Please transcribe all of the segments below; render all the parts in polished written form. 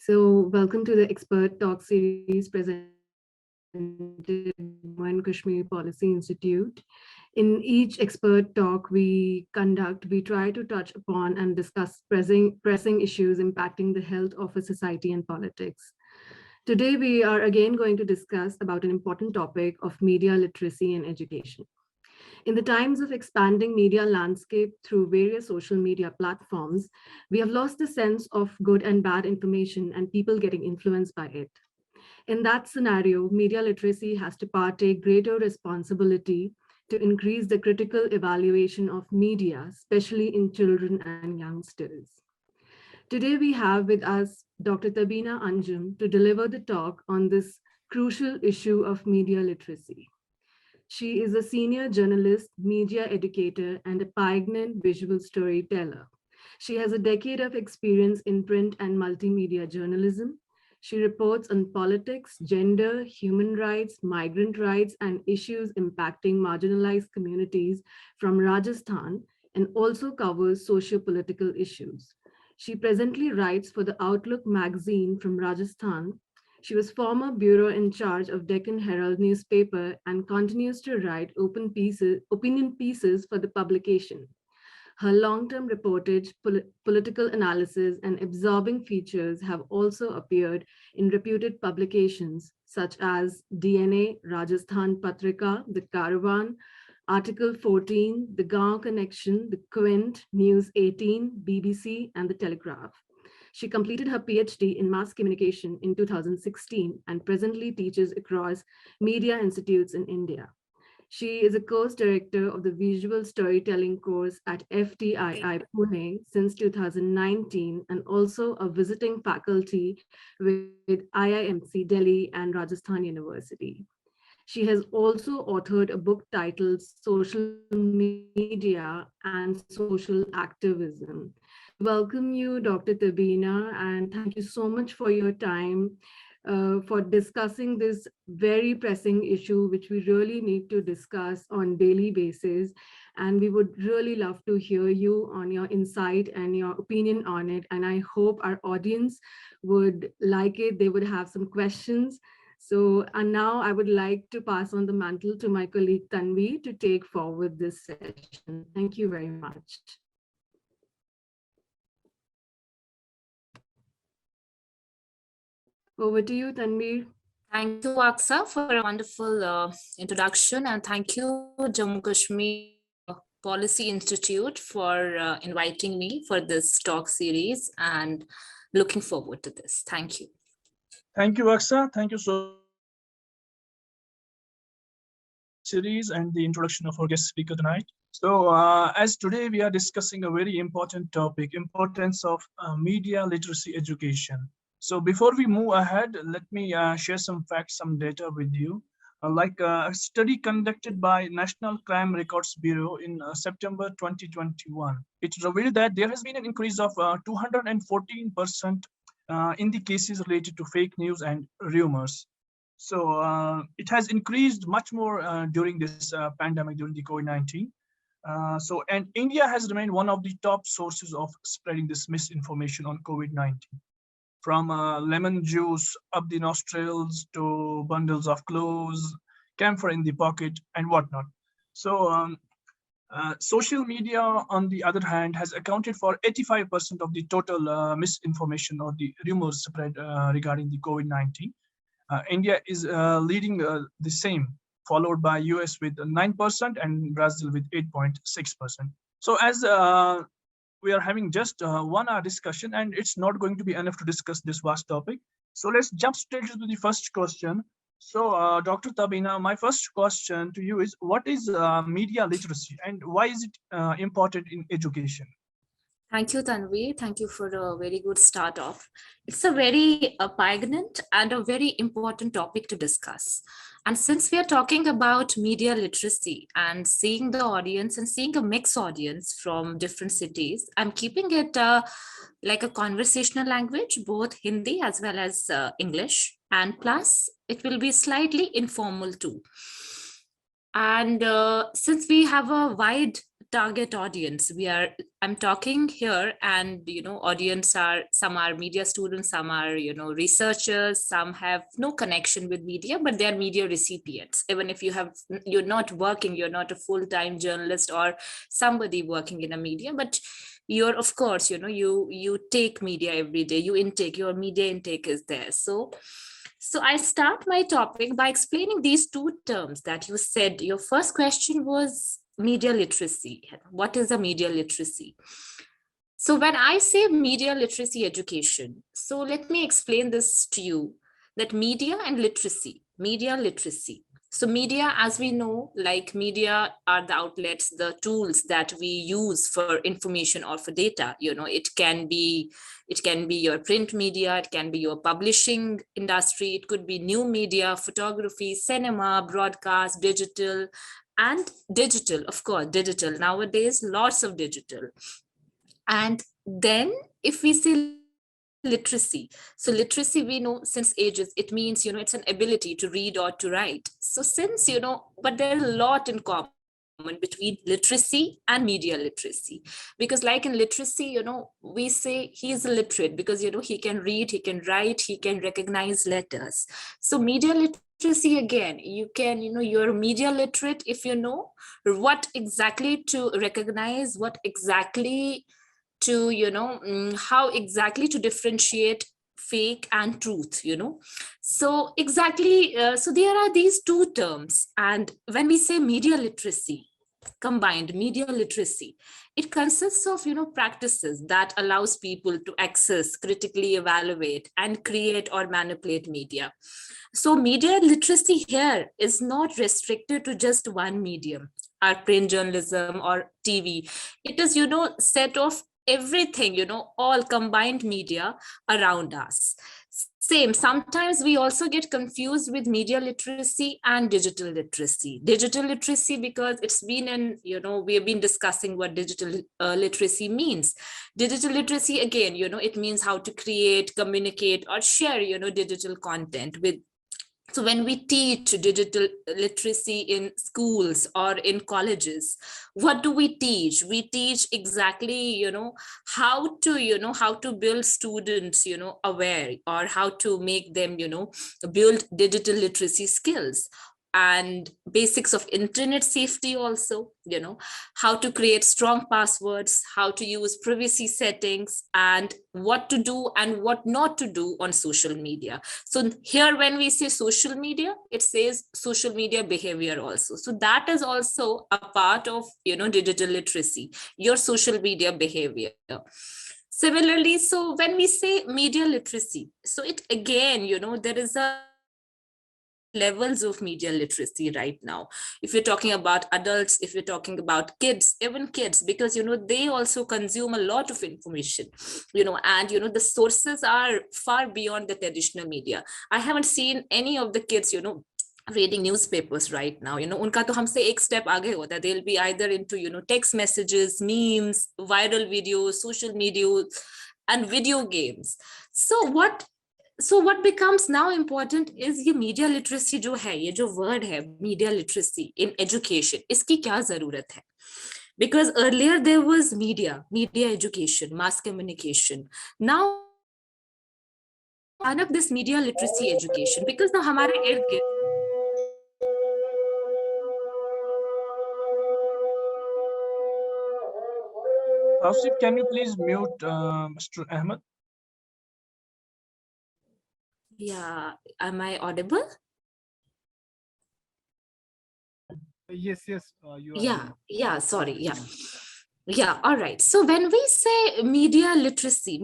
So welcome to the Expert Talk series presented by Jammu and Kashmir Policy Institute. In each expert talk we conduct, we try to touch upon and discuss pressing issues impacting the health of a society and politics. Today we are again going to discuss about an important topic of media literacy and education. In the times of expanding media landscape through various social media platforms, we have lost the sense of good and bad information and people getting influenced by it. In that scenario, media literacy has to partake greater responsibility to increase the critical evaluation of media, especially in children and youngsters. Today we have with us Dr. Tabina Anjum to deliver the talk on this crucial issue of media literacy. She is a senior journalist, media educator, and a poignant visual storyteller. She has a decade of experience in print and multimedia journalism. She reports on politics, gender, human rights, migrant rights, and issues impacting marginalized communities from Rajasthan, and also covers socio-political issues. She presently writes for the Outlook magazine from Rajasthan. She was former bureau in charge of Deccan Herald newspaper and continues to write opinion pieces for the publication. Her long-term reportage, political analysis, and absorbing features have also appeared in reputed publications such as DNA, Rajasthan Patrika, The Caravan, Article 14, The Gaon Connection, The Quint, News 18, BBC, and The Telegraph. She completed her PhD in mass communication in 2016 and presently teaches across media institutes in India. She is a course director of the visual storytelling course at FTII Pune since 2019 and also a visiting faculty with IIMC Delhi and Rajasthan University. She has also authored a book titled Social Media and Social Activism. We welcome you, Dr. Tabina, and thank you so much for your time for discussing this very pressing issue, which we really need to discuss on daily basis. And we would really love to hear you on your insight and your opinion on it. And I hope our audience would like it. They would have some questions. So, and now I would like to pass on the mantle to my colleague Tanvi to take forward this session. Thank you very much. Over to you, Tanvi. Thank you, Aksa, for a wonderful introduction, and thank you, Jammu Kashmir Policy Institute, for inviting me for this talk series, and looking forward to this. Thank you. Thank you, Aksa. Thank you so series and the introduction of our guest speaker tonight. So as today we are discussing a very important topic, importance of media literacy education. So before we move ahead, let me share some facts, some data with you. Like a study conducted by National Crime Records Bureau in September 2021, it revealed that there has been an increase of 214% in the cases related to fake news and rumors. So it has increased much more during this pandemic, during the COVID-19. And India has remained one of the top sources of spreading this misinformation on COVID-19. From lemon juice up the nostrils to bundles of clothes, camphor in the pocket, and whatnot. So social media, on the other hand, has accounted for 85% of the total misinformation or the rumors spread regarding the COVID-19. India is leading the same, followed by US with 9% and Brazil with 8.6%. So as we are having just 1 hour discussion, and it's not going to be enough to discuss this vast topic. So let's jump straight to the first question. So Dr. Tabina, my first question to you is, what is media literacy and why is it important in education? Thank you, Tanvi. Thank you for a very good start off. It's a very poignant and a very important topic to discuss. And since we are talking about media literacy and seeing the audience and seeing a mixed audience from different cities, I'm keeping it like a conversational language, both Hindi as well as English. And plus, it will be slightly informal too. And since we have a wide target audience, I'm talking here, and audience are, some are media students, some are researchers, some have no connection with media, but they are media recipients. Even if you're not working, you're not a full-time journalist or somebody working in a media, but you're, of course, you take media every day, your media intake is there. So I start my topic by explaining these two terms that you said. Your first question was media literacy. What is a media literacy? So when I say media literacy education, so let me explain this to you, that media literacy. So media, as we know, like media are the outlets, the tools that we use for information or for data. It can be your print media, it can be your publishing industry, it could be new media, photography, cinema, broadcast, digital, and digital, of course, digital. Nowadays, lots of digital. And then if we say literacy, so literacy, we know since ages, it means, it's an ability to read or to write. So since, but there's a lot in common between literacy and media literacy, because like in literacy, we say he is literate because, he can read, he can write, he can recognize letters. So media literacy, again, you're media literate if you know what exactly to recognize, what exactly to how exactly to differentiate fake and truth. So exactly, so there are these two terms, and when we say media literacy, combined media literacy, it consists of practices that allows people to access, critically evaluate, and create or manipulate media. So media literacy here is not restricted to just one medium, our print journalism or TV. It is set of everything, all combined media around us. Same, sometimes we also get confused with media literacy and digital literacy. Digital literacy, because it's been in, we have been discussing what digital literacy means. Digital literacy, again, it means how to create, communicate, or share, digital content with. So when we teach digital literacy in schools or in colleges, what do we teach? We teach exactly, how to build students, aware, or how to make them, build digital literacy skills, and basics of internet safety also, how to create strong passwords, how to use privacy settings, and what to do and what not to do on social media. So here, when we say social media, it says social media behavior also. So that is also a part of, digital literacy, your social media behavior. Similarly, so when we say media literacy, so it again, there is a levels of media literacy right now. If you're talking about adults, if you're talking about kids, even kids, because they also consume a lot of information, and the sources are far beyond the traditional media. I haven't seen any of the kids reading newspapers right now. उनका तो हमसे एक step आगे होता है. They'll be either into text messages, memes, viral videos, social media, and video games. So what becomes now important is ये media literacy जो है, ये जो word है media literacy in education, इसकी क्या जरूरत है? Because earlier there was media education, mass communication. Now अचानक this media literacy education, because now हमारे इर्द गिर्द Tausif, can you please mute Mr. Ahmed? Yeah, am I audible? Yes, you are. Yeah, sorry, yeah, all right. So when we say media literacy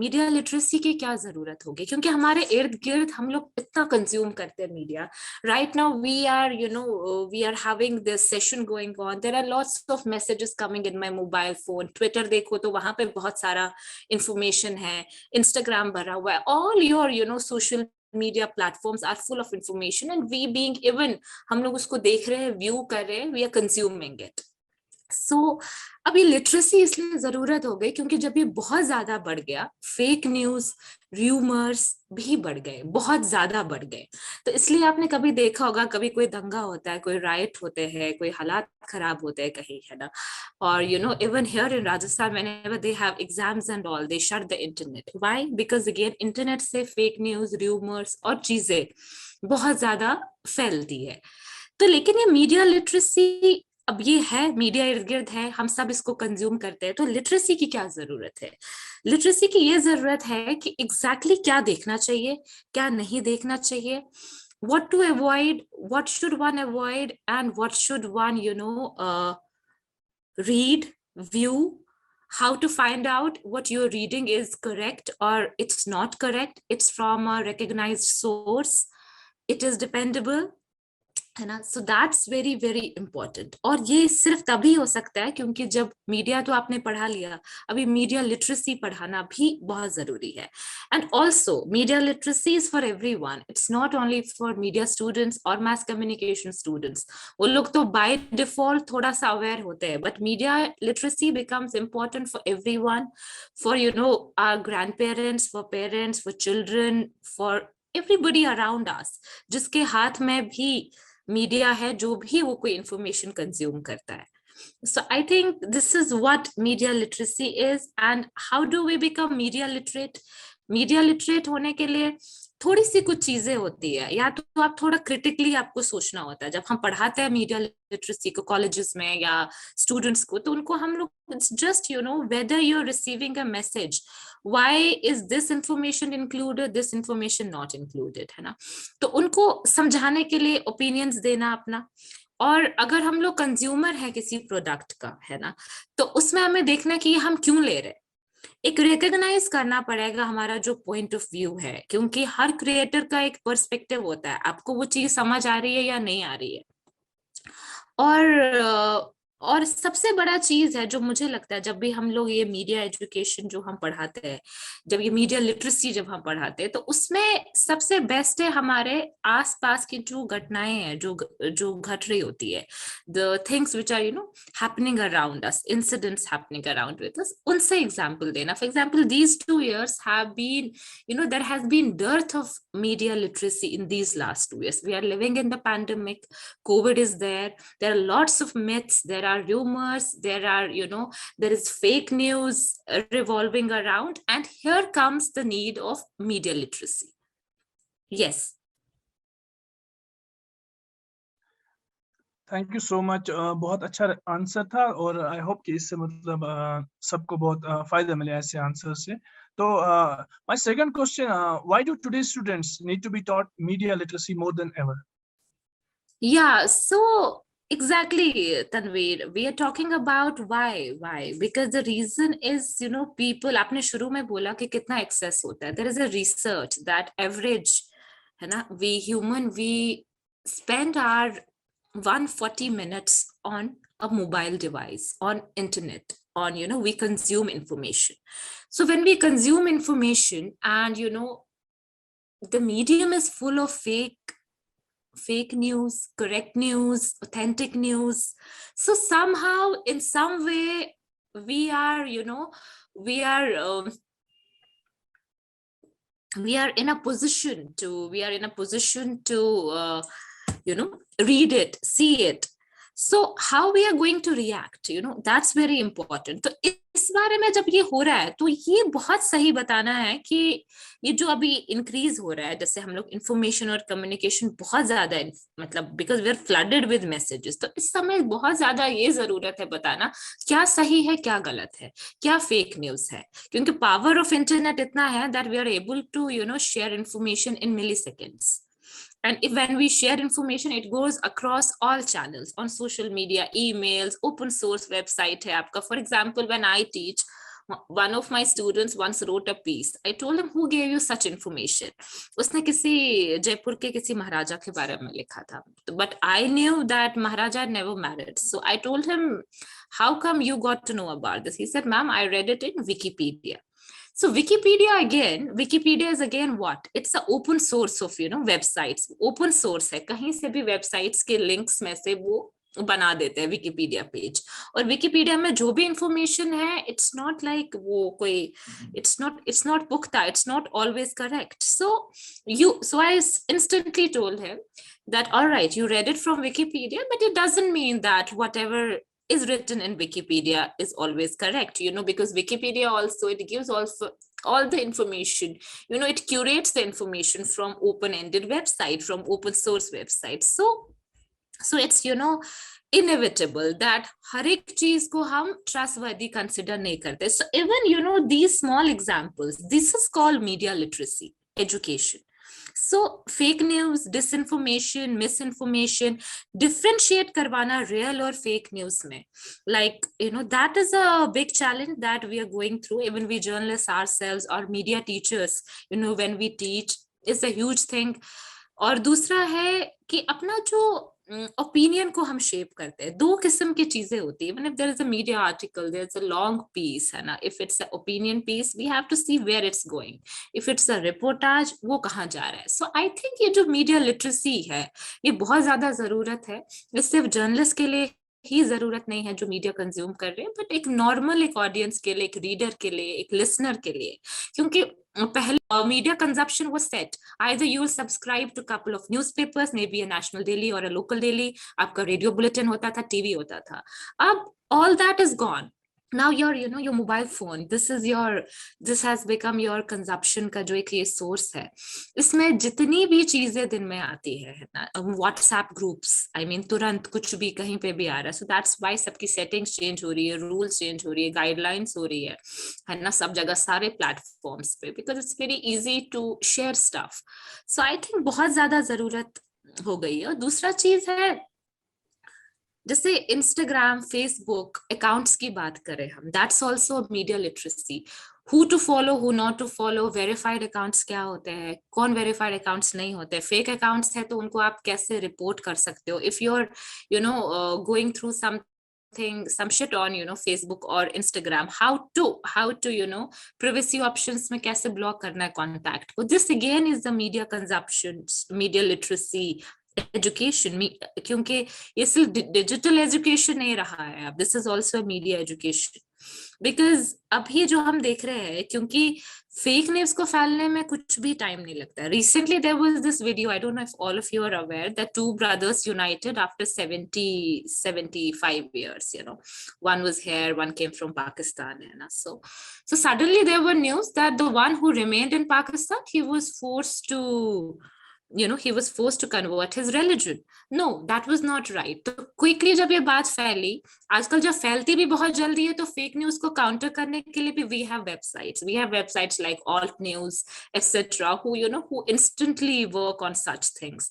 की क्या जरूरत होगी? क्योंकि हमारे इर्द गिर्द हम लोग इतना कंज्यूम करते हैं media. Right now we are having this session going on. There are lots of messages coming in my mobile phone. Twitter देखो तो वहां पे बहुत सारा information है. Instagram भरा हुआ है. All your social media platforms are full of information, and we being even हम लोग उसको देख रहे हैं, view कर रहे हैं, we are consuming it. अब ये लिटरेसी इसलिए जरूरत हो गई क्योंकि जब ये बहुत ज्यादा बढ़ गया, फेक न्यूज, र्यूमर्स भी बढ़ गए, बहुत ज्यादा बढ़ गए। तो इसलिए आपने कभी देखा होगा, कभी कोई दंगा होता है, कोई राइट होते हैं, कोई हालात खराब होते हैं कहीं, है ना। और even here in Rajasthan whenever they have exams and all, they shut the internet. Why? Because again internet से फेक न्यूज, र्यूमर्स और चीजें बहुत ज्यादा फैलती है। तो लेकिन ये मीडिया लिटरेसी, अब ये है, मीडिया इर्द गिर्द है, हम सब इसको कंज्यूम करते हैं, तो लिटरेसी की क्या जरूरत है? लिटरेसी की ये जरूरत है कि एग्जैक्टली क्या देखना चाहिए, क्या नहीं देखना चाहिए, what to avoid, what should one avoid, and what should one read, view, how to find out what you're reading is correct or it's not correct, it's from a recognized source, it is dependable, है ना। So that's very very important. और ये सिर्फ तभी हो सकता है क्योंकि जब मीडिया तो आपने पढ़ा लिया, अभी मीडिया लिटरेसी पढ़ाना भी बहुत जरूरी है। And also media literacy is for everyone, it's not only for media students और मास कम्युनिकेशन स्टूडेंट्स। वो लोग तो बाय डिफॉल्ट थोड़ा सा अवेयर होते हैं, but media literacy becomes important for everyone, for our grandparents, for parents, for children, for everybody around us, जिसके हाथ में भी मीडिया है, जो भी वो कोई इंफॉर्मेशन कंज्यूम करता है। So I think this is what media literacy is, and how do we become media literate? Media literate होने के लिए थोड़ी सी कुछ चीजें होती है, या तो आप थोड़ा क्रिटिकली आपको सोचना होता है। जब हम पढ़ाते हैं मीडिया लिटरेसी को कॉलेजेस में या स्टूडेंट्स को, तो उनको हम लोग just whether you are receiving a message, why is this information included, this information not included, है ना। तो उनको समझाने के लिए ओपिनियंस देना अपना। और अगर हम लोग कंज्यूमर है किसी प्रोडक्ट का, है ना, तो उसमें हमें देखना कि हम क्यों ले रहे हैं, एक रिकॉग्नाइज करना पड़ेगा हमारा जो पॉइंट ऑफ व्यू है, क्योंकि हर क्रिएटर का एक पर्सपेक्टिव होता है, आपको वो चीज समझ आ रही है या नहीं आ रही है। और सबसे बड़ा चीज है जो मुझे लगता है, जब भी हम लोग ये मीडिया एजुकेशन जो हम पढ़ाते हैं, जब ये मीडिया लिटरेसी जब हम पढ़ाते हैं, तो उसमें सबसे बेस्ट है हमारे आसपास की जो घटनाएं हैं, जो घट रही होती है, the things which are happening around us, incidents happening around with us, उनसे एग्जांपल देना। For example these 2 years have been, there has been dearth of media literacy in these last 2 years. We are living in the pandemic, COVID is there are lots of myths, there are rumors, there are there is fake news revolving around, and here comes the need of media literacy. Yes. Thank you so much. बहुत अच्छा answer था, और I hope कि इससे मतलब सबको बहुत फायदा मिले ऐसे आंसर से। तो my second question, why do today students need to be taught media literacy more than ever? Yeah, so exactly, Tanveer, we are talking about why, because the reason is people, आपने शुरू में बोला कि कितना access होता है, there is a research that average, है ना, we human, we spend our 140 minutes on a mobile device, on internet, on we consume information. So when we consume information, and the medium is full of fake news, correct news, authentic news, so somehow in some way we are we are we are in a position to read it, see it. So how we are going to react, that's very important. तो इस बारे में जब ये हो रहा है, तो ये बहुत सही बताना है कि ये जो अभी इंक्रीज हो रहा है, जैसे हम लोग इंफॉर्मेशन और कम्युनिकेशन बहुत ज्यादा है, मतलब because we are flooded with messages, तो इस समय बहुत ज्यादा ये जरूरत है बताना क्या सही है, क्या गलत है, क्या फेक न्यूज है, क्योंकि पावर ऑफ इंटरनेट इतना है that we are able to share information in milliseconds. And when we share information, it goes across all channels, on social media, emails, open source website hai aapka. For example, when I teach, one of my students once wrote a piece. I told him, who gave you such information? उसने किसी जयपुर के किसी महाराजा के बारे में लिखा था, but I knew that Maharaja had never married. So I told him, how come you got to know about this? He said, ma'am, I read it in Wikipedia. So Wikipedia is again what? It's an open source of websites. Open source है, कहीं से भी websites के links में से वो बना देते हैं विकिपीडिया पेज, और विकिपीडिया में जो भी इंफॉर्मेशन है इट्स नॉट लाइक वो कोई it's not पुख्ता, it's not always correct. So I instantly told him that all right, you read it from Wikipedia, but it doesn't mean that whatever is written in Wikipedia is always correct, because Wikipedia also, it gives also all the information, it curates the information from open-ended website, from open source websites. So it's inevitable that हर एक चीज को हम trustworthy consider नहीं करते. So even these small examples, this is called media literacy education. So fake news, disinformation, misinformation, differentiate करवाना real और fake news में, like that is a big challenge that we are going through. Even we journalists ourselves or media teachers, when we teach, is a huge thing. और दूसरा है कि अपना जो opinion को हम शेप करते हैं. दो किस्म की चीजें होती है. Even if there is a media article, there is a long piece, है ना. If it's an opinion piece, we have to see where it's going. If it's a reportage, वो कहाँ जा रहा है. So I think ये जो media literacy है, ये बहुत ज्यादा जरूरत है. ये सिर्फ जर्नलिस्ट के लिए ही जरूरत नहीं है जो मीडिया कंज्यूम कर रहे हैं, बट एक नॉर्मल एक ऑडियंस के लिए, एक रीडर के लिए, एक लिसनर के लिए. क्योंकि पहले media consumption was set. Either you will subscribe to a couple of newspapers, maybe a national daily or a local daily. आपका radio bulletin होता था, TV होता था. अब all that is gone. Now your mobile phone, this has become your consumption का जो एक ये source है. इसमें जितनी भी चीजें दिन में आती है ना, WhatsApp groups, I mean तुरंत कुछ भी कहीं पे भी आ रहा है. So that's why सबकी settings change हो रही है, rules change हो रही है, guidelines हो रही है ना, सब जगह सारे platforms पे, because it's very easy to share stuff. So I think बहुत ज्यादा जरूरत हो गई है. और दूसरा चीज है, जैसे इंस्टाग्राम, फेसबुक अकाउंट्स की बात करें हम, that's also media literacy. Who to follow, who not to follow, verified accounts क्या होते हैं, कौन वेरीफाइड अकाउंट्स नहीं होते, फेक अकाउंट्स है तो उनको आप कैसे रिपोर्ट कर सकते हो. If you are going through some shit on Facebook or Instagram, how to privacy options में कैसे block करना है contact को. This again is the media consumption, media literacy education. क्योंकि ये सिर्फ डिजिटल एजुकेशन नहीं रहा है अब, this is also media education. Because अभी जो हम देख रहे हैं, क्योंकि फेक न्यूज को फैलने में कुछ भी टाइम नहीं लगता. Recently there was this video, I don't know if all of you are aware, that two brothers united after 75 years. One was here, one came from Pakistan, so suddenly there were news that the one who remained in Pakistan, he was forced to convert his religion. No, that was not right. तो quickly जब ये बात फैली, आजकल जब फैलती भी बहुत जल्दी है, तो फेक न्यूज को काउंटर करने के लिए भी we have websites like alt news etc. who instantly work on such things.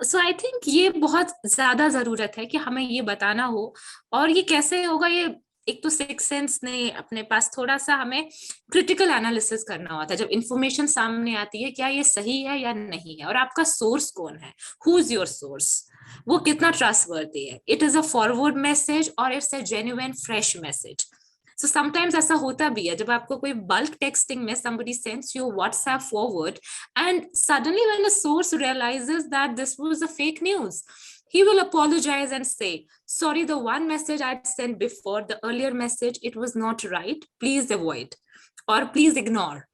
So I think ये बहुत ज्यादा जरूरत है कि हमें ये बताना हो. और ये कैसे होगा, ये एक तो सिक्स सेंस नहीं, अपने पास थोड़ा सा हमें क्रिटिकल एनालिसिस करना होता है. जब इंफॉर्मेशन सामने आती है, क्या ये सही है या नहीं है, और आपका सोर्स कौन है, हु इज योर सोर्स, वो कितना ट्रस्टवर्दी है, it is a forward message और it's a genuine fresh message. So sometimes ऐसा होता भी है, जब आपको कोई bulk texting में somebody sends you WhatsApp forward, and suddenly when a source realizes that this was a fake news, he will apologize and say, sorry, the one message I sent before, the earlier message, it was not right, please avoid or please ignore.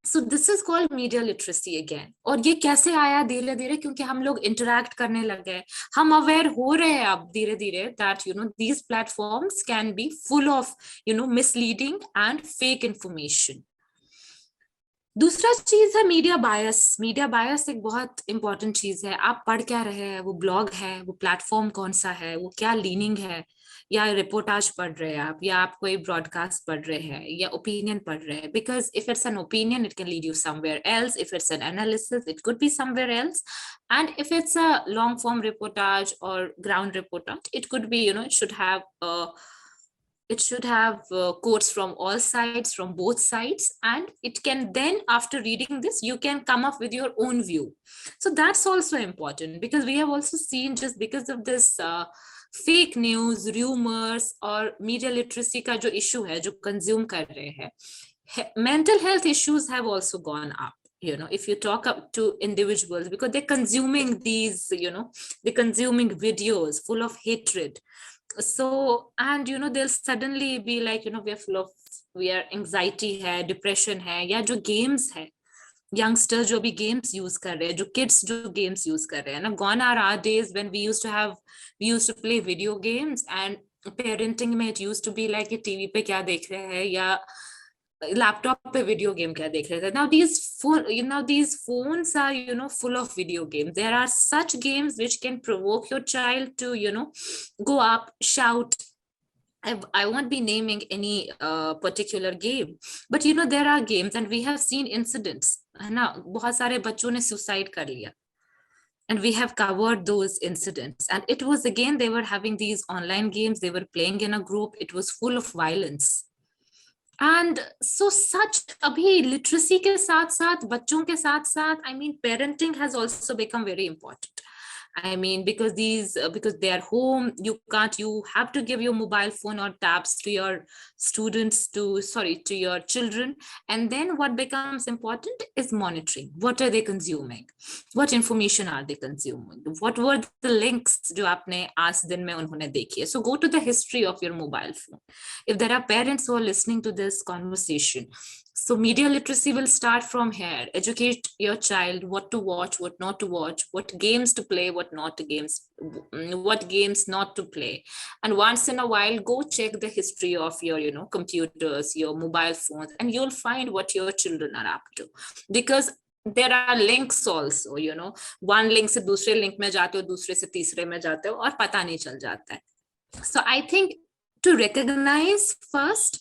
So this is called media literacy again. और ये कैसे आया धीरे धीरे, क्योंकि हम लोग interact करने लगे, हम अवेयर हो रहे हैं अब धीरे धीरे that these platforms can be full of misleading and fake information. दूसरा चीज है मीडिया बायस. मीडिया बायस एक बहुत इंपॉर्टेंट चीज है. आप पढ़ क्या रहे हैं, वो ब्लॉग है, वो प्लेटफॉर्म कौन सा है, वो क्या लीनिंग है, या रिपोर्टाज पढ़ रहे हैं आप, या आप कोई ब्रॉडकास्ट पढ़ रहे हैं, या ओपिनियन पढ़ रहे हैं. Because if it's an opinion, it can lead you somewhere else. If it's an analysis, it could be somewhere else. And if it's a long form reportage or ground reportage, it could be it should have quotes from all sides, from both sides, and it can then, after reading this, you can come up with your own view. So that's also important, because we have also seen, just because of this fake news, rumors और media literacy का जो issue है, जो consume कर रहे हैं, mental health issues have also gone up. if you talk up to individuals, because they're consuming these, they're consuming videos full of hatred. So, and they'll suddenly be like, we are anxiety hai, depression hai, या जो games hai, youngsters जो भी games use कर रहे हैं, जो kids जो games use कर रहे हैं ना, gone are our days when we used to play video games, and parenting में it used to be like कि TV पे क्या देख रहे हैं या लैपटॉप पे वीडियो गेम क्या देख रहे थे. Now these phones are full of video games. There are such games which can provoke your child to go up, shout. I won't be naming any particular game, but there are games, and we have seen incidents है ना, बहुत सारे बच्चों ने suicide कर लिया, and we have covered those incidents. And it was, again, they were having these online games, they were playing in a group, it was full of violence. And so such abhi literacy ke साथ साथ बच्चों के साथ साथ, I mean, parenting has also become very important. I mean, because they are home, you have to give your mobile phone or tabs to your to your children. And then what becomes important is monitoring. What are they consuming? What information are they consuming? What were the links जो आपने आज दिन में उन्होंने देखी है? So go to the history of your mobile phone. If there are parents who are listening to this conversation, so media literacy will start from here. Educate your child what to watch, what not to watch, what games to play, what games not to play. And once in a while, go check the history of your, computers, your mobile phones, and you'll find what your children are up to. Because there are links also, one link से दूसरे link में जाते हो, दूसरे से तीसरे में जाते हो, और पता नहीं चल जाता है. So I think to recognize first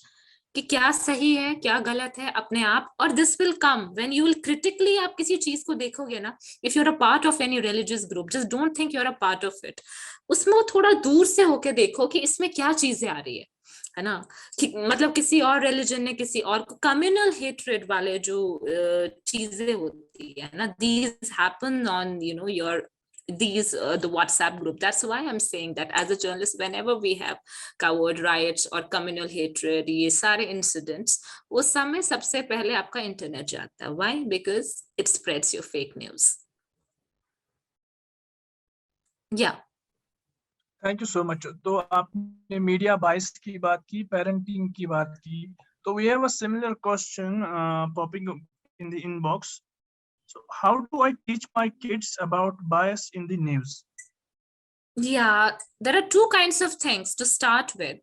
कि क्या सही है क्या गलत है अपने आप, और this will come when you will critically, आप किसी चीज को देखोगे ना, if you're a part of any religious group, just don't think you're a part of it. उसमें थोड़ा दूर से होके देखो कि इसमें क्या चीजें आ रही है ना, कि मतलब किसी और religion ने किसी और को, communal hatred वाले जो चीजें होती है ना, these happen on the WhatsApp group. That's why I'm saying that as a journalist, whenever we have covered riots or communal hatred, ये सारे incidents, उस समय सबसे पहले आपका internet जाता है. Why? Because it spreads your fake news. Yeah. Thank you so much. तो आपने media bias की बात की, parenting की बात की, तो we have a similar question popping up in the inbox. So how do I teach my kids about bias in the news? Yeah, there are two kinds of things to start with,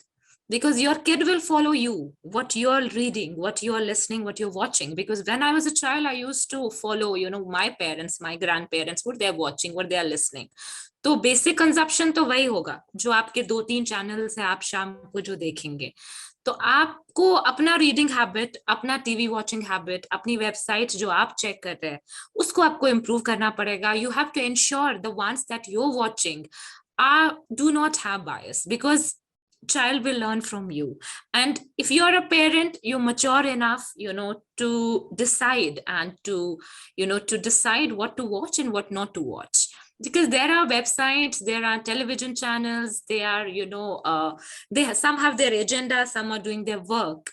because your kid will follow you, what you're reading, what you're listening, what you're watching. Because when I was a child, I used to follow, my parents, my grandparents, what they're watching, what they are listening. तो basic consumption तो वही होगा जो आपके 2-3 channels है, आप शाम को जो देखेंगे. तो आपको अपना रीडिंग हैबिट, अपना टीवी वॉचिंग हैबिट, अपनी वेबसाइट जो आप चेक कर रहे हैं, उसको आपको इम्प्रूव करना पड़ेगा. You have to ensure the ones that you are watching do not have bias, because child will learn from you. And if you're a parent, you're mature enough to decide, and to decide what to watch and what not to watch. Because there are websites, there are television channels, they are some have their agenda, some are doing their work.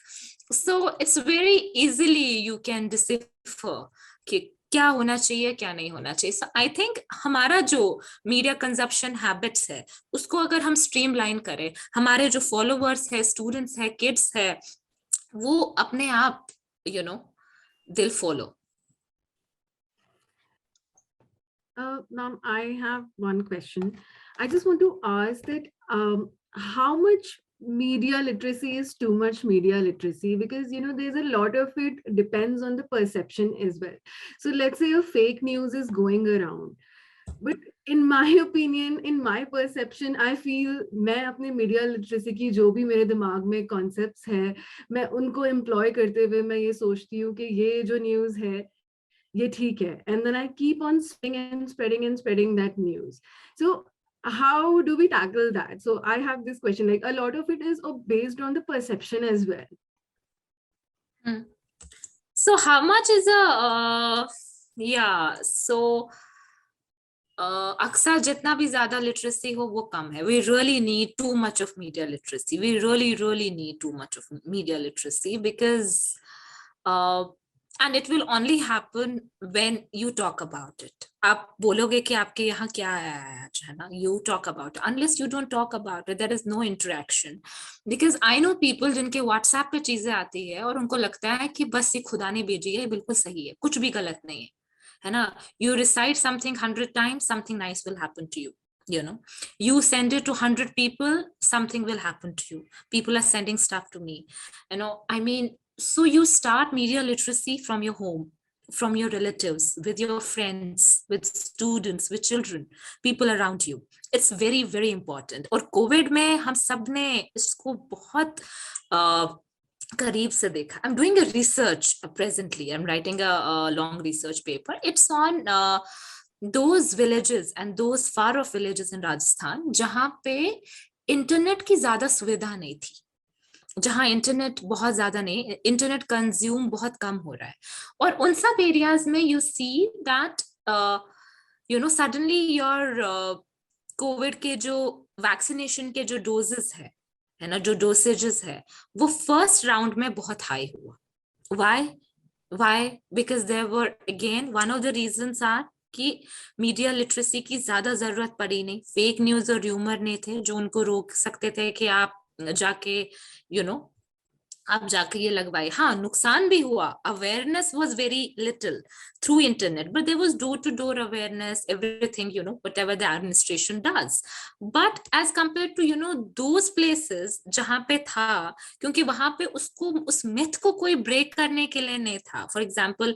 So it's very easily you can decipher कि क्या होना चाहिए क्या नहीं होना चाहिए. So I think हमारा जो मीडिया कंजप्शन हैबिट्स है उसको अगर हम स्ट्रीमलाइन करें, हमारे जो फॉलोवर्स है, स्टूडेंट्स है, किड्स है, वो अपने आप they'll follow. Ma'am, I have one question. I just want to ask that how much media literacy is too much media literacy? Because there's a lot of it depends on the perception as well. So let's say a fake news is going around, but in my opinion, in my perception, I feel मैं अपने media literacy की जो भी मेरे दिमाग में concepts है, मैं उनको employ करते हुए मैं ये सोचती हूँ कि ये जो news है ये ठीक है, and then I keep on spreading that news. So how do we tackle that? So I have this question, like a lot of it is based on the perception as well. So how much is so अक्सर जितना भी ज्यादा literacy हो वो कम है. We really need too much of media literacy. We really need too much of media literacy, because and it will only happen when you talk about it. आप बोलोगे कि आपके यहाँ क्या आया है आज, है ना? You talk about it. Unless you don't talk about it, there is no interaction. Because I know people जिनके WhatsApp पे चीजें आती है और उनको लगता है कि बस ये खुदा ने भेजी है, बिल्कुल सही है, कुछ भी गलत नहीं है ना? You recite something 100 times, something nice will happen to you. You know, you send it to 100 people, something will happen to you. People are sending stuff to me. You know, I mean, so you start media literacy from your home, from your relatives, with your friends, with students, with children, people around you. It's very, very important. और Covid में हम सब ने इसको बहुत करीब से देखा. I'm doing a research presently. I'm writing a long research paper. It's on those villages and those far off villages in Rajasthan जहाँ पे इंटरनेट की ज्यादा सुविधा नहीं थी, जहां इंटरनेट बहुत ज्यादा नहीं, इंटरनेट कंज्यूम बहुत कम हो रहा है. और उन सब एरियाज में you see that you know suddenly your Covid के जो वैक्सीनेशन के जो डोजेस है ना, जो डोसेजेस है, वो फर्स्ट राउंड में बहुत हाई हुआ. Why? Because there were again one of the reasons are कि मीडिया लिटरेसी की ज्यादा जरूरत पड़ी नहीं. फेक न्यूज और र्यूमर नहीं थे जो उनको रोक सकते थे कि आप जाके आप जाके ये लगवाए. हाँ, नुकसान भी हुआ. Awareness was very little through internet, but there was door to door awareness, everything, whatever the administration does. But as compare to those places जहां पे था, क्योंकि वहां पे उसको उस मिथ को कोई ब्रेक करने के लिए नहीं था. फॉर एग्जाम्पल,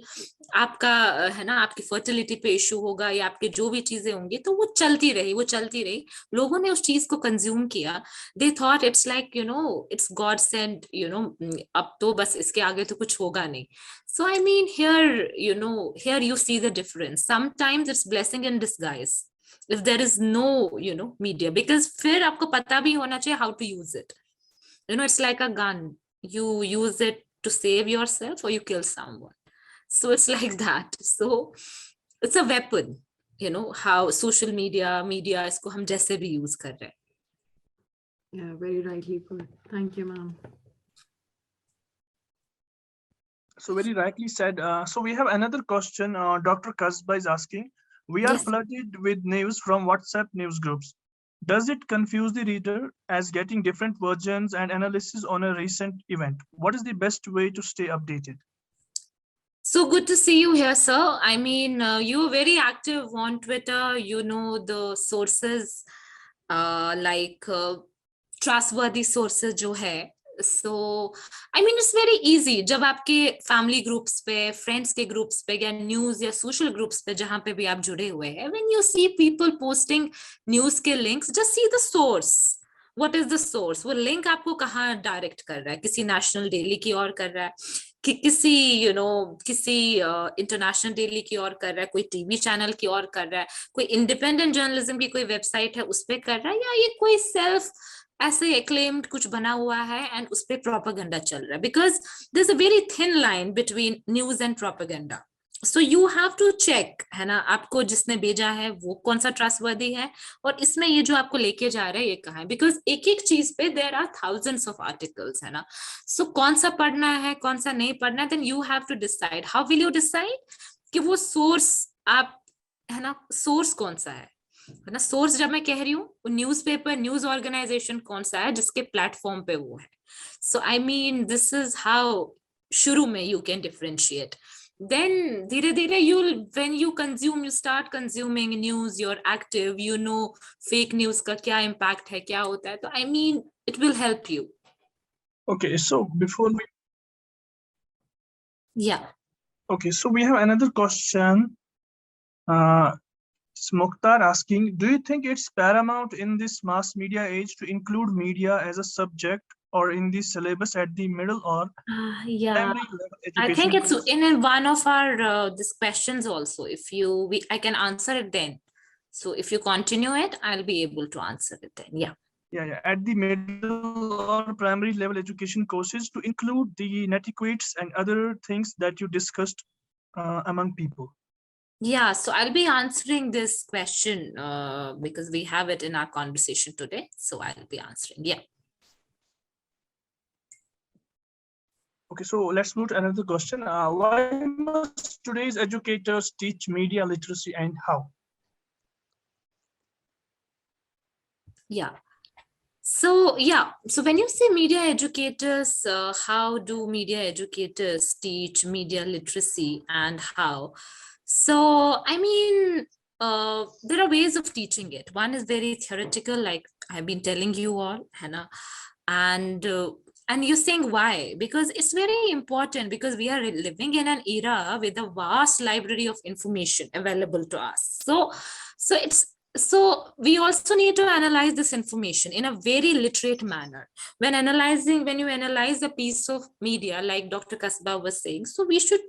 आपका है ना, आपकी फर्टिलिटी पे इश्यू होगा या आपके जो भी चीजें होंगी, तो वो चलती रही. लोगों ने उस चीज को कंज्यूम किया. They thought it's like it's God send, अब तो बस इसके आगे तो कुछ होगा नहीं. So I mean, here you see the difference. Sometimes it's blessing in disguise if there is no media, because फिर आपको पता भी होना चाहिए how to use it. It's like a gun. You use it to save yourself or you kill someone. So it's like that. So it's a weapon. How social media इसको हम जैसे भी use कर रहे हैं. Yeah, very rightly put. Thank you, ma'am. So very rightly said. So we have another question. Dr. Kasba is asking, we are Yes. flooded with news from WhatsApp news groups. Does it confuse the reader as getting different versions and analysis on a recent event? What is the best way to stay updated? So good to see you here, sir. I mean, you're very active on Twitter. You know the sources, like trustworthy sources जो है. So I mean, it's very easy. जब आपके family groups पे, friends के groups पे, या news या social groups पे जहां पे भी आप जुड़े हुए हैं, when you see people posting news के links, just see the source. What is the source? वो लिंक आपको कहाँ डायरेक्ट कर रहा है? किसी नेशनल डेली की ओर कर रहा है, कि किसी किसी इंटरनेशनल डेली की ओर कर रहा है, कोई टीवी चैनल की ओर कर रहा है, कोई इंडिपेंडेंट जर्नलिज्म की कोई वेबसाइट है उस पे कर रहा है, या ये कोई सेल्फ ऐसे एक्लेम्ड कुछ बना हुआ है एंड उस पे प्रोपेगेंडा चल रहा है. Because there is a very thin line between news and propaganda. So you have to check, है ना, आपको जिसने भेजा है वो कौन सा ट्रस्टवर्दी है, और इसमें ये जो आपको लेके जा रहा है ये कहाँ है. बिकॉज एक एक चीज पे there are thousands of articles, है ना. सो कौन सा पढ़ना है, कौन सा नहीं पढ़ना है, then you have to decide. How will you decide कि वो सोर्स आप, है ना, सोर्स कौन सा है ना. सोर्स जब मैं कह रही हूँ, न्यूज़पेपर, न्यूज ऑर्गेनाइजेशन कौन सा है जिसके प्लेटफॉर्म पे वो है. So I mean, this is how शुरू में यू कैन डिफरेंशिएट. Then धीरे धीरे when you consume, you start consuming news, you're active, fake news का क्या impact है, क्या होता है. तो I mean, it will help you. Okay, so before we... Yeah. Okay, so we have another question. It's Mukhtar asking, do you think it's paramount in this mass media age to include media as a subject or in the syllabus at the middle or Yeah, primary level education? I think it's in one of our these questions also. If I can answer it then. So if you continue it, I'll be able to answer it then. Yeah. Yeah, at the middle or primary level education courses to include the netiquettes and other things that you discussed among people. Yeah, so I'll be answering this question because we have it in our conversation today. So I'll be answering. Yeah. Okay, so let's move to another question. Why must today's educators teach media literacy and how? Yeah. So when you say media educators, how do media educators teach media literacy and how? So I mean, there are ways of teaching it. One is very theoretical, like I've been telling you all, Hannah, and you're saying why? Because it's very important, because we are living in an era with a vast library of information available to us. So we also need to analyze this information in a very literate manner. When you analyze a piece of media, like Dr. Kasba was saying, so we should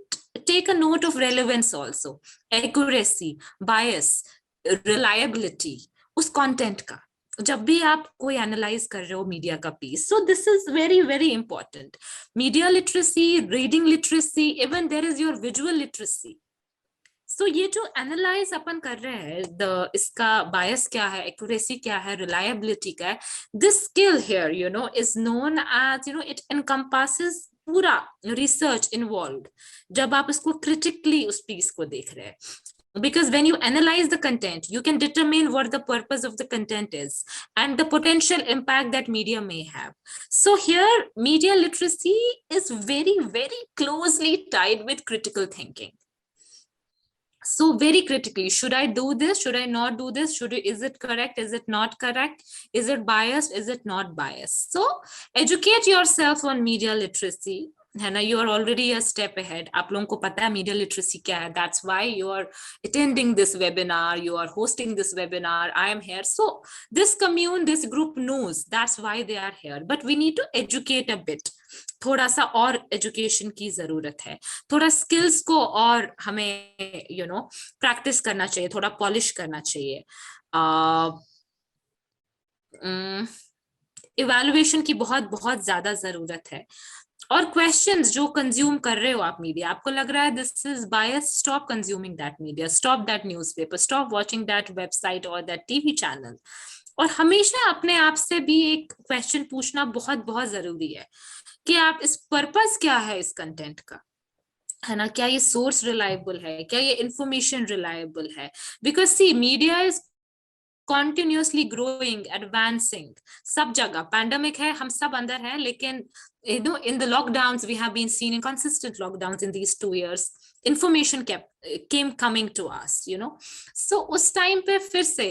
take a note of relevance also, accuracy, bias, reliability, उस content का जब भी आप कोई analyse कर रहे हो media का पीस. So this is very very important. Media literacy, reading literacy, even there is your visual literacy. So ये जो एनालाइज अपन कर रहे हैं, इसका बायस क्या है, एक्यूरेसी क्या है, रिलायबिलिटी क्या है, this skill here is known as it encompasses पूरा रिसर्च इन्वॉल्व जब आप इसको क्रिटिकली उस पीस को देख रहे हैं. Because when you analyze the content, you can determine what the purpose of the content is and the potential impact that media may have. So here, media literacy is very, very closely tied with critical thinking. So very critically, should I do this? Should I not do this? Is it correct? Is it not correct? Is it biased? Is it not biased? So educate yourself on media literacy. है ना, you are already a step ahead. आप लोगों को पता है media literacy क्या है. That's why you are attending this webinar, you are hosting this webinar, I am here. So this group knows that's why they are here. But we need to educate a bit. थोड़ा सा और education की जरूरत है, थोड़ा skills को और हमें प्रैक्टिस करना चाहिए, थोड़ा पॉलिश करना चाहिए. इवैल्यूएशन की बहुत बहुत ज्यादा जरूरत है. और क्वेश्चंस जो कंज्यूम कर रहे हो आप मीडिया, आपको लग रहा है this is bias, stop consuming that media, stop that newspaper, stop watching that website और दैट टीवी चैनल. और हमेशा अपने आप से भी एक क्वेश्चन पूछना बहुत बहुत जरूरी है कि आप इस पर्पस क्या है इस कंटेंट का, है ना, क्या ये सोर्स रिलायबल है, क्या ये इंफॉर्मेशन रिलायबल है. Because see media is continuously growing, advancing. सब जगह पैंडेमिक है, हम सब अंदर हैं, लेकिन in the lockdowns we have been seeing, in consistent lockdowns in these 2 years, information came coming to us, so उस टाइम पे फिर से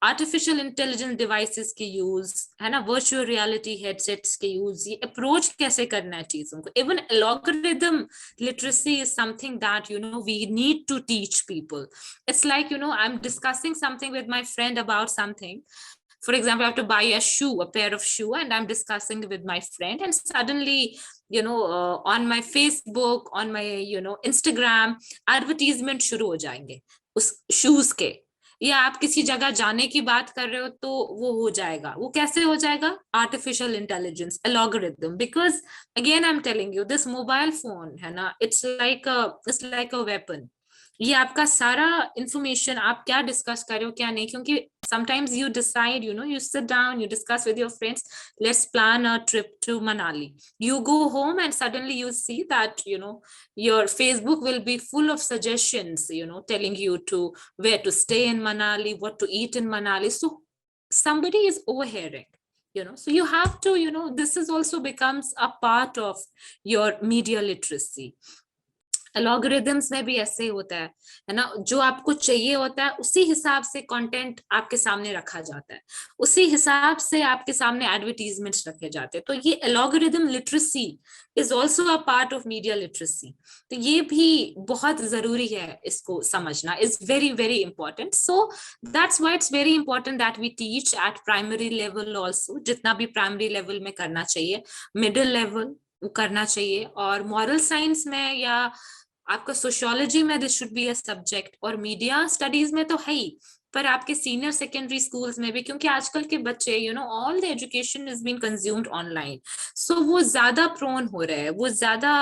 artificial intelligence devices के यूज, है ना, virtual reality headsets के यूज, ये अप्रोच कैसे करना है चीजों को. even algorithm literacy is something that we need to teach people. It's like I'm discussing something with my friend about something. For example, I have to buy a pair of shoe, and I'm discussing with my friend, and suddenly, on my Facebook, on my, Instagram, advertisement शुरू हो जाएंगे उस shoes के, या आप किसी जगह जाने की बात कर रहे हो तो वो हो जाएगा. वो कैसे हो जाएगा? Artificial intelligence, algorithm. Because again, I'm telling you, this mobile phone, है ना, it's like a weapon. ये आपका सारा इंफॉर्मेशन, आप क्या डिस्कस कर रहे हो क्या नहीं, क्योंकि sometimes you decide, you sit down, you discuss with your friends, let's plan a trip to Manali. You go home and suddenly you see that your Facebook will be full of suggestions, telling you to where to stay in Manali, what to eat in Manali. So somebody is overhearing, so you have to, this is also becomes a part of your media literacy. अलॉगरिदम्स में भी ऐसे ही होता है ना, जो आपको चाहिए होता है उसी हिसाब से कंटेंट आपके सामने रखा जाता है, उसी हिसाब से आपके सामने एडवर्टीजमेंट्स रखे जाते हैं. तो ये algorithm literacy is also a part of media literacy. तो ये भी बहुत जरूरी है, इसको समझना is very very important. So that's why it's very important that we teach at primary level also. जितना भी प्राइमरी लेवल में करना चाहिए, मिडिल लेवल करना चाहिए, और मॉरल साइंस में या आपका सोशियोलॉजी में this should be a subject, और मीडिया स्टडीज में तो है ही. पर आपके सीनियर सेकेंडरी स्कूल्स में भी, क्योंकि आजकल के बच्चे all the education is been consumed online, so वो ज्यादा प्रोन हो रहे हैं, वो ज्यादा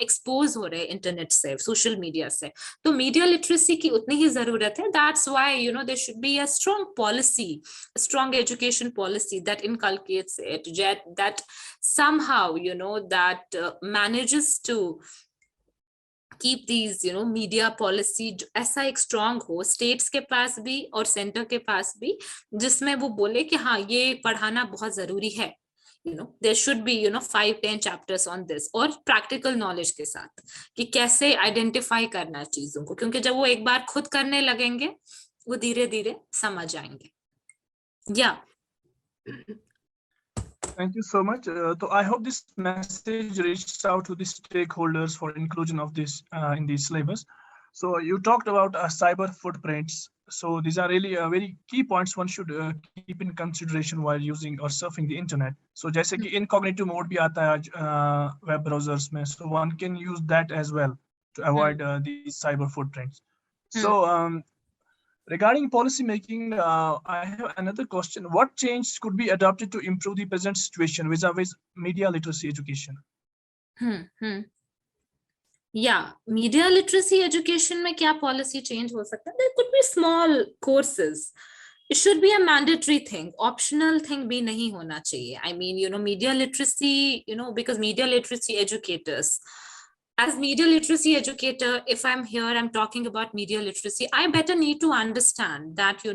एक्सपोज हो रहे हैं इंटरनेट से, सोशल मीडिया से। तो मीडिया लिटरेसी की उतनी ही जरूरत है। That's why there should be a strong policy, strong education policy that inculcates it, that somehow that manages to keep these media policy ऐसा एक स्ट्रॉन्ग हो स्टेट्स के पास भी और सेंटर के पास भी, जिसमें वो बोले कि हाँ ये पढ़ाना बहुत जरूरी है। there should be 5-10 chapters on this, और practical knowledge के साथ कि कैसे आइडेंटिफाई करना है चीजों को, क्योंकि जब वो एक बार खुद करने लगेंगे वो धीरे धीरे समझ आएंगे। या Thank you so much. So I hope this message reached out to the stakeholders for inclusion of this in the syllabus. So you talked about cyber footprints. So these are really very key points one should keep in consideration while using or surfing the internet. So जैसे कि incognito mode भी आता है आज web browsers में, so one can use that as well to avoid these cyber footprints. So regarding policy making, I have another question. What change could be adopted to improve the present situation vis-a-vis media literacy education? Yeah, media literacy education में क्या policy change हो सकता है? There could be small courses. It should be a mandatory thing. Optional thing भी नहीं होना चाहिए. I mean, media literacy, because media literacy educators, as media literacy educator, if I'm here, I'm talking about media literacy, I better need to understand that,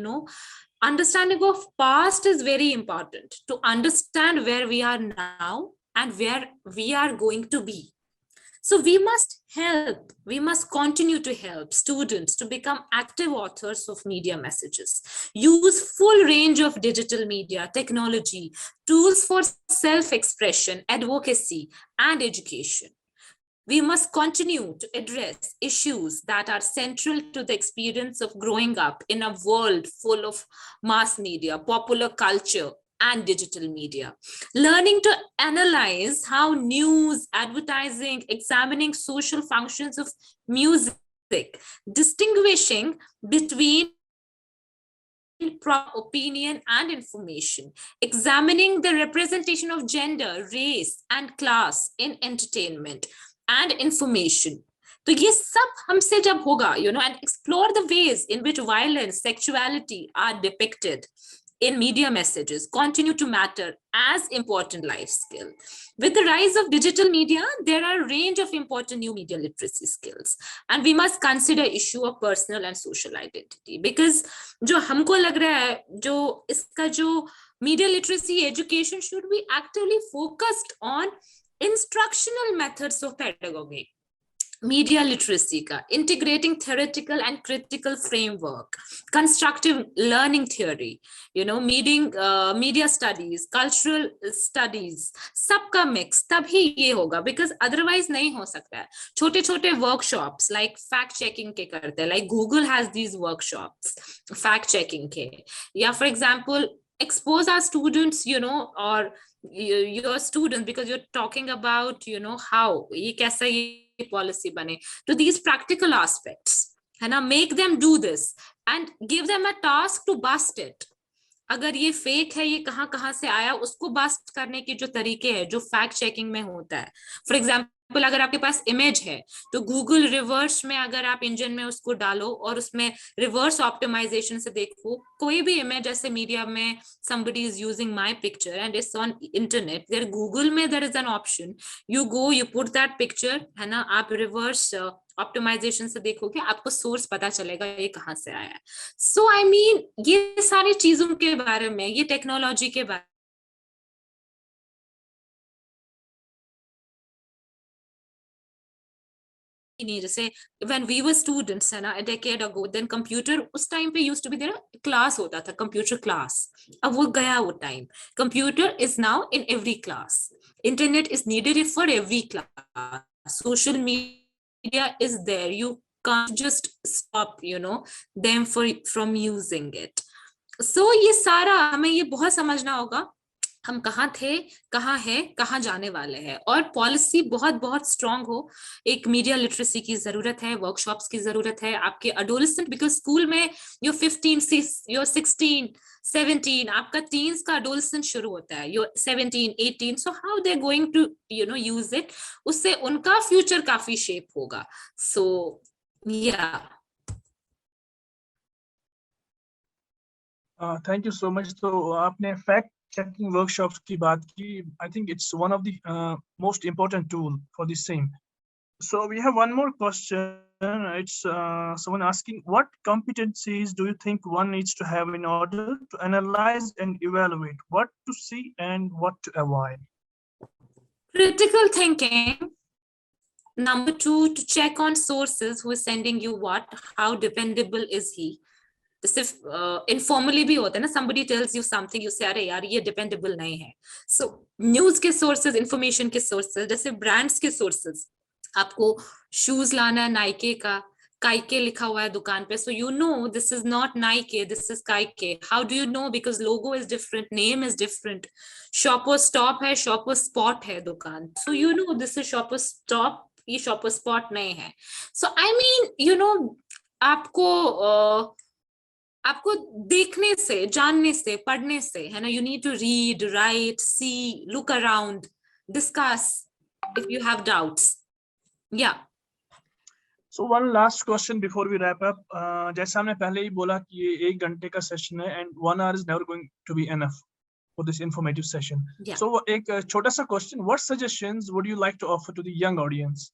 understanding of past is very important to understand where we are now and where we are going to be. So we must continue to help students to become active authors of media messages, use full range of digital media, technology, tools for self-expression, advocacy, and education. We must continue to address issues that are central to the experience of growing up in a world full of mass media, popular culture, and digital media. Learning to analyze how news, advertising, examining social functions of music, distinguishing between opinion and information, examining the representation of gender, race, and class in entertainment and information. तो ये सब हमसे जब होगा, and explore the ways in which violence, sexuality are depicted in media messages continue to matter as important life skill. With the rise of digital media, there are a range of important new media literacy skills, and we must consider issue of personal and social identity, because जो हमको लग रहा है जो इसका जो media literacy education should be actively focused on instructional methods of pedagogy. Media literacy ka integrating theoretical and critical framework, constructive learning theory, media studies, cultural studies, सबका mix तभी ये होगा, because otherwise नहीं हो सकता है. छोटे छोटे workshops like fact checking के करते हैं, like Google has these workshops fact checking के, या for example expose our students, or your students, because you're talking about how ये कैसा ये policy bane, to these practical aspects, है ना, make them do this and give them a task to bust it. अगर ये fake है, ये कहाँ कहाँ से आया, उसको बस्ट करने के जो तरीके हैं जो फैक्ट चेकिंग में होता है. फॉर एग्जाम्पल अगर आपके पास इमेज है तो गूगल रिवर्स में अगर आप इंजन में उसको डालो और उसमें रिवर्स ऑप्टिमाइजेशन से देखो, कोई भी इमेज ऐसे मीडिया में somebody is using my picture and it's on internet, there Google में there is an option, you go, you put that picture, है ना, आप रिवर्स ऑप्टिमाइजेशन से देखोगे, आपको सोर्स पता चलेगा ये कहाँ से आया है. सो आई मीन ये सारी चीजों के बारे में, ये टेक्नोलॉजी के बारे नहीं, जैसे when we were students है ना, a decade ago, then computer उस टाइम पे used to be there, class होता था, computer class. अब वो गया वो time. Computer is now in every class. Internet is needed for every class. Social media is there. You can't just stop them from using it. So ये सारा हमें ये बहुत समझना होगा हम कहाँ थे, कहाँ है, कहाँ जाने वाले हैं, और पॉलिसी बहुत बहुत स्ट्रांग हो। एक मीडिया लिटरेसी की जरूरत है, वर्कशॉप्स की जरूरत है आपके अडोलेसेंट, बिकॉज स्कूल में you're 15, you're 16, 17, आपका टीन्स का अडोलेसेंट शुरू होता है, you're 17, 18, so how they're going to use it, उससे उनका फ्यूचर काफी शेप होगा. So yeah. Thank you so much. तो आपने फैक्ट चेकिंग वर्कशॉप्स की बात की. I think it's one of the most important tool for the same. So we have one more question. It's someone asking, what competencies do you think one needs to have in order to analyze and evaluate what to see and what to avoid? Critical thinking. Number 2, to check on sources, who is sending you what, how dependable is he. तो सिर्फ informally भी होता है ना, somebody tells you something, you say अरे यार ये dependable नहीं है. सो न्यूज के सोर्सेज, इंफॉर्मेशन के सोर्सेज, जैसे ब्रांड्स के सोर्सेज, आपको शूज लाना है नाइके का, काइके लिखा हुआ है दुकान पे, so you know this is not Nike, this is Kaike. How do you know? Because logo is different, name is different. Shopper Stop है, शॉपर स्पॉट है दुकान, so you know this is Shopper Stop, ये Shopper Spot नहीं है. So I mean आपको देखने से, जानने से, पढ़ने से, है ना. You need to read, right, see, look around, discuss if you have doubts. या So one last question before we wrap up. जैसे हमने पहले ही बोला कि ये 1 घंटे का सेशन है and 1 hour is never going to be enough for this informative session. Yeah. So एक छोटा सा question, what suggestions would you like to offer to the young audience?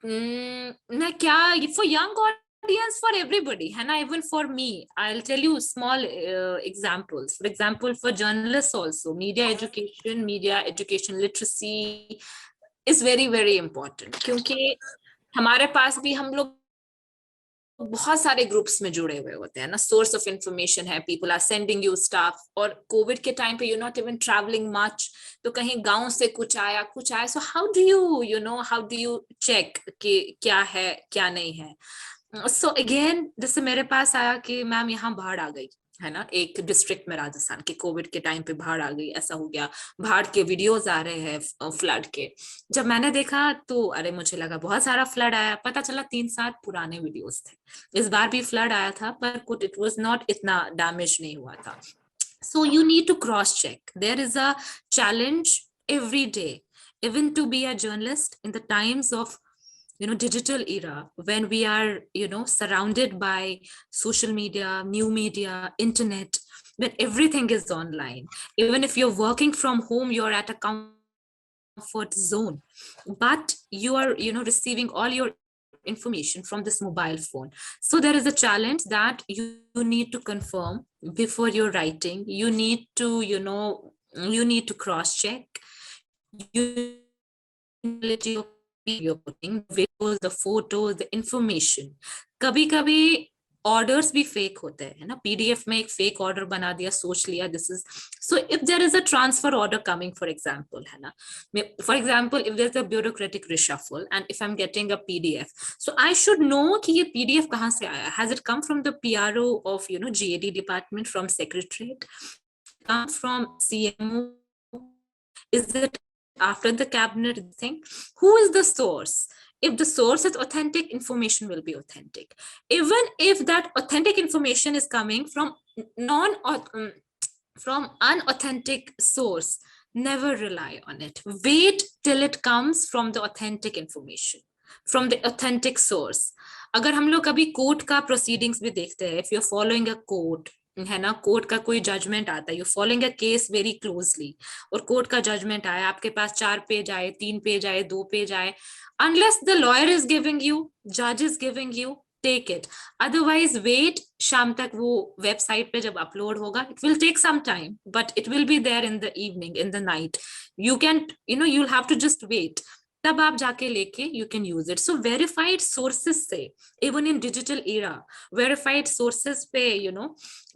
मैं क्या, for young audience, for everybody, है ना, even for me, I'll tell you small examples. For example, for journalists also, media education literacy is very very important, क्योंकि हमारे पास भी, हम लोग बहुत सारे ग्रुप्स में जुड़े हुए होते हैं ना, सोर्स ऑफ इंफॉर्मेशन है, people are sending you stuff, और कोविड के टाइम पे you not even travelling much, तो कहीं गांव से कुछ आया, so how do you check कि क्या है क्या नहीं है. सो अगेन, जैसे मेरे पास आया कि मैम यहाँ बाढ़ आ गई, है ना, एक डिस्ट्रिक्ट में राजस्थान के, कोविड के टाइम पे बाढ़ आ गई, ऐसा हो गया, बाढ़ के वीडियोस आ रहे हैं फ्लड के. जब मैंने देखा तो अरे मुझे लगा बहुत सारा फ्लड आया, पता चला 3-7 पुराने वीडियोस थे. इस बार भी फ्लड आया था, पर कुछ इट वाज नॉट, इतना डैमेज नहीं हुआ था. So you need to cross check. There is a challenge every day, even to be a journalist in the times of digital era, when we are surrounded by social media, new media, internet, when everything is online. Even if you're working from home, you're at a comfort zone, but you are receiving all your information from this mobile phone. So there is a challenge that you need to confirm before you're writing. You need to cross check. You you're putting videos, the photos, the information. कभी-कभी orders भी fake होते हैं ना, PDF में एक fake order बना दिया, सोच लिया this is. So if there is a transfer order coming, for example, है ना, for example if there is a bureaucratic reshuffle and if I am getting a PDF, so I should know कि ये PDF कहाँ से आया. Has it come from the PRO of GAD department, from secretariat, come from CMO, is it after the cabinet thing? Who is the source? If the source is authentic, information will be authentic. Even if that authentic information is coming from unauthentic source, never rely on it. Wait till it comes from the authentic information, from the authentic source. अगर हम लोग कभी court का proceedings भी देखते हैं, if you're following a court, है ना, कोर्ट का कोई जजमेंट आता है, you following a case very closely, और कोर्ट का जजमेंट आया, आपके पास 4 पेज आए, 3 पेज आए, 2 पेज आए, unless the lawyer is giving you, जज is giving you, take it. Otherwise wait, शाम तक वो वेबसाइट पे जब अपलोड होगा, it will take some time, but it will be there in the evening, in the night. You can you'll have to just wait. तब आप जाके लेके you can use it. So verified sources से, even in digital era, verified sources पे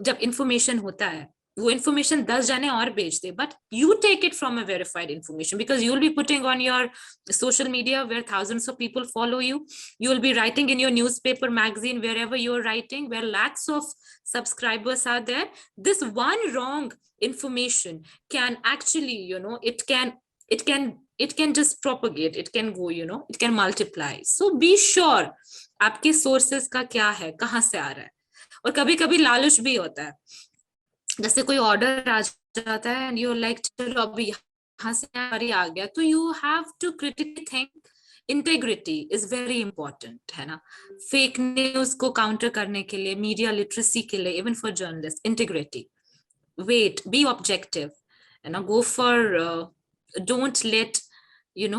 जब information होता है, वो information 10 जाने और भेज दे, but you take it from a verified information, because you will be putting on your social media where thousands of people follow you. You will be writing in your newspaper, magazine, wherever you're writing, where lakhs of subscribers are there. This one wrong information can actually, it can just propagate, it can go, it can multiply. So be sure आपके sources का क्या है, कहाँ से आ रहा है. और कभी कभी लालच भी होता है, जैसे कोई ऑर्डर आ जाता है एंड यू लाइक चलो अभी यहाँ से आ गया, तो you have to critically think. Integrity is very important, है ना. फेक न्यूज को काउंटर करने के लिए, मीडिया लिटरेसी के लिए, even for journalist, integrity. Wait, be objective, है ना. Go for, don't let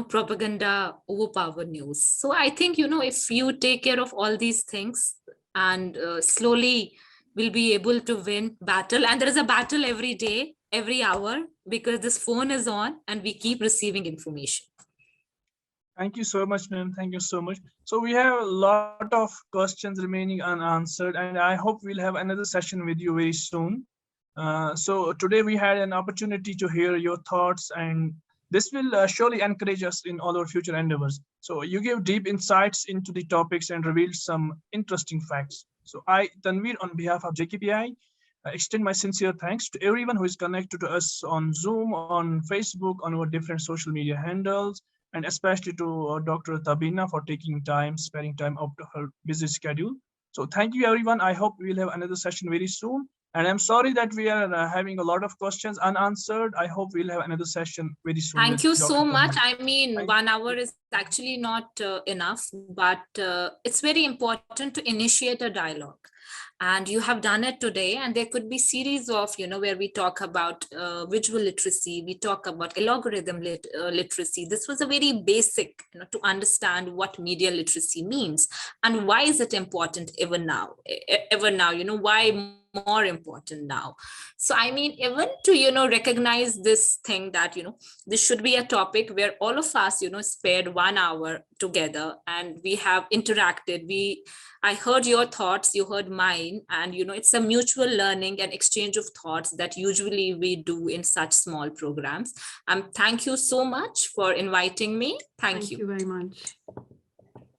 propaganda overpower news. So I think, if you take care of all these things, and slowly we'll be able to win battle. And there is a battle every day, every hour, because this phone is on and we keep receiving information. Thank you so much, ma'am. Thank you so much. So we have a lot of questions remaining unanswered, and I hope we'll have another session with you very soon. So today we had an opportunity to hear your thoughts, and this will surely encourage us in all our future endeavors. So you gave deep insights into the topics and revealed some interesting facts. So I, Tanveer, on behalf of JKPI, extend my sincere thanks to everyone who is connected to us on Zoom, on Facebook, on our different social media handles, and especially to Dr. Tabina for taking time, sparing time out of her busy schedule. So thank you, everyone. I hope we'll have another session very soon. And I'm sorry that we are having a lot of questions unanswered. I hope we'll have another session very soon. Thank you so much. Tabina. I mean, 1 hour is actually not enough, but it's very important to initiate a dialogue. And you have done it today, and there could be series of, where we talk about visual literacy, we talk about algorithm literacy. This was a very basic, to understand what media literacy means and why is it important even now, why more important now. So I mean, even to recognize this thing that this should be a topic where all of us spared 1 hour together and we have interacted. I heard your thoughts, you heard mine, and it's a mutual learning and exchange of thoughts that usually we do in such small programs. Thank you so much for inviting me. Thank you very much.